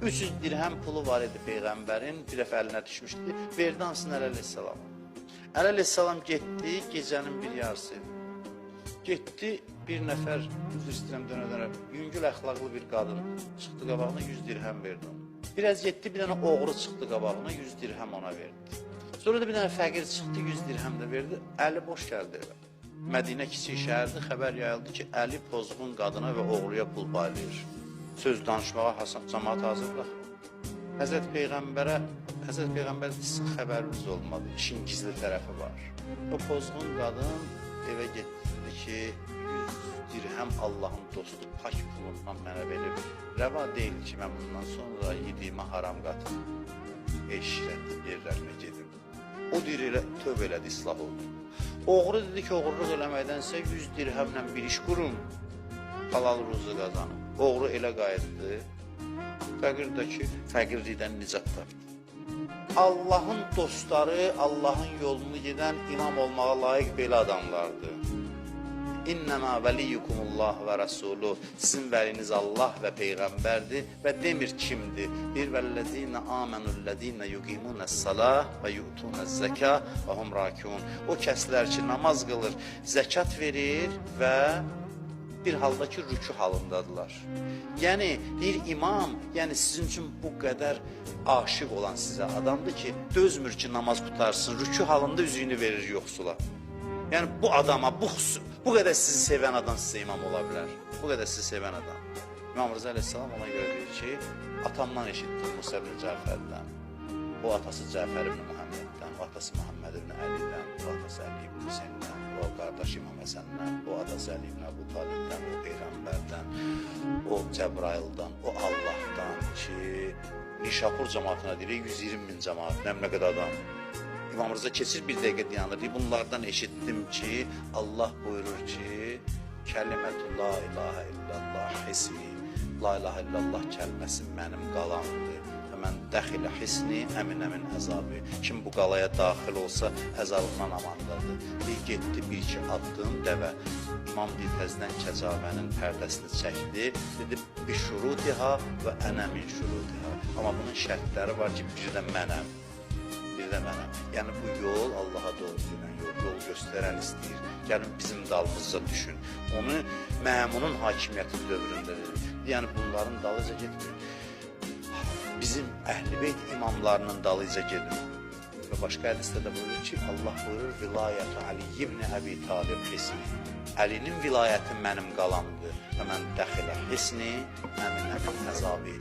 300 dirhem pulu var idi Peyğəmbərin, bir dəfə əlinə düşmüşdü, verdi hamısını Əli əleyhissalam. Əli əleyhissalam getdi, gecənin bir yarısı. Getdi, bir nəfər, üzr istəyirəm dönə-dönə, yüngül əxlaqlı bir qadın çıxdı qabağına, 100 dirhem verdi ona. Biraz getdi, bir dənə oğru çıxdı qabağına, 100 dirhem ona verdi. Sonra da bir dənə fəqir çıxdı, 100 dirhem də verdi, Əli boş gəldi evə. Mədinə kiçik şəhərdə xəbər yayıldı ki, Əli pozğun qadına və oğruya pul paylayır. Söz danışmağa cəmaat hazır buraxır. Həzrət Peyğəmbər sizin xəbəriniz olmadı, işin gizli tərəfi var. O pozğun qadın evə getdi ki, 100 dirhem Allahın dostu pak pulundan mənə verir. Rəva deyil ki, mən bundan sonra yediyimə haram qatım. Eşrətli yerlərinə gedim. O deyir elə tövbə elədi, islah oldu. Oğru dedi ki, oğurluq eləməkdənsə 100 dirhemlə bir iş qurun, halal ruzu qazanın. Oğru elə qayıtdı, fəqir də ki, fəqirlikdən nicat tapdı. Allahın dostları, Allahın yolunu gedən imam olmağa layiq belə adamlardır. İnnəmə vəliyyukumullah və rəsulü, sizin vəliniz Allah və Peyğəmbərdir və demir kimdir? Bir vəlləzinə amenullədinə yuqimunəs-salah və yu'tunəz-zəkah və hum rakiun. O kəslər ki, namaz qılır, zəkat verir və bir halda ki, rükû halındadılar. Yəni, bir imam, yəni sizin üçün bu qədər aşiq olan sizə adamdır ki, dözmür ki, namaz qutarsın, rükû halında üzüyünü verir yoxsula. Yəni, bu adama, bu qədər sizi sevən adam sizə imam ola bilər. Bu qədər sizi sevən adam. İmam Rıza əleyhissalam ona görə deyir ki, atamdan eşitdim Musa ibn Cəfərdən, o atası Cəfər ibn Muhammeddən, o atası Muhammed ibn Əlidən, o atası Əli ibn Hüseyndən, o qardaş İmam Həsəndən, o atası Əli ibn Əbu Talibdən, o Peyğəmbərdən, o Cəbraildən, o Allahdan ki, Nişapur cəmaatına deyir, 120 min cəmaat, nə qədər adam. İmam Rıza keçir bir dəqiqə dayanır. Bunlardan eşitdim ki, Allah buyurur ki, kəlimətü la ilahə illallah hisni, la ilahə illallah kəlməsi mənim qalamdır. Və mən dəxilə hisni əminə min əzabı. Kim bu qalaya daxil olsa, əzabından amandadır. Bir getdi, bir iki addım dəvə. İmam Diltəzdən kəcavənin pərdəsini çəkdi. Dedi, bir şurutiha və ənə min şurutiha. Amma bunun şərtləri var ki, bir də mənəm. Yəni bu yol Allaha doğru gedən yol göstərən istəyir. Gəlin bizim dalımızca düşün. Onu Məmunun hakimiyyəti dövründədir. Yəni bunların dalıca getmir. Bizim Əhl-i-Beyt imamlarının dalıca gedir. Və başqa hədisdə də buyurur ki, Allah buyurur, vilayətü Ali ibn Əbi Talib hisni. Əlinin vilayəti mənim qalamdır. Və mən dəxilə hisni, əminə min əzabi.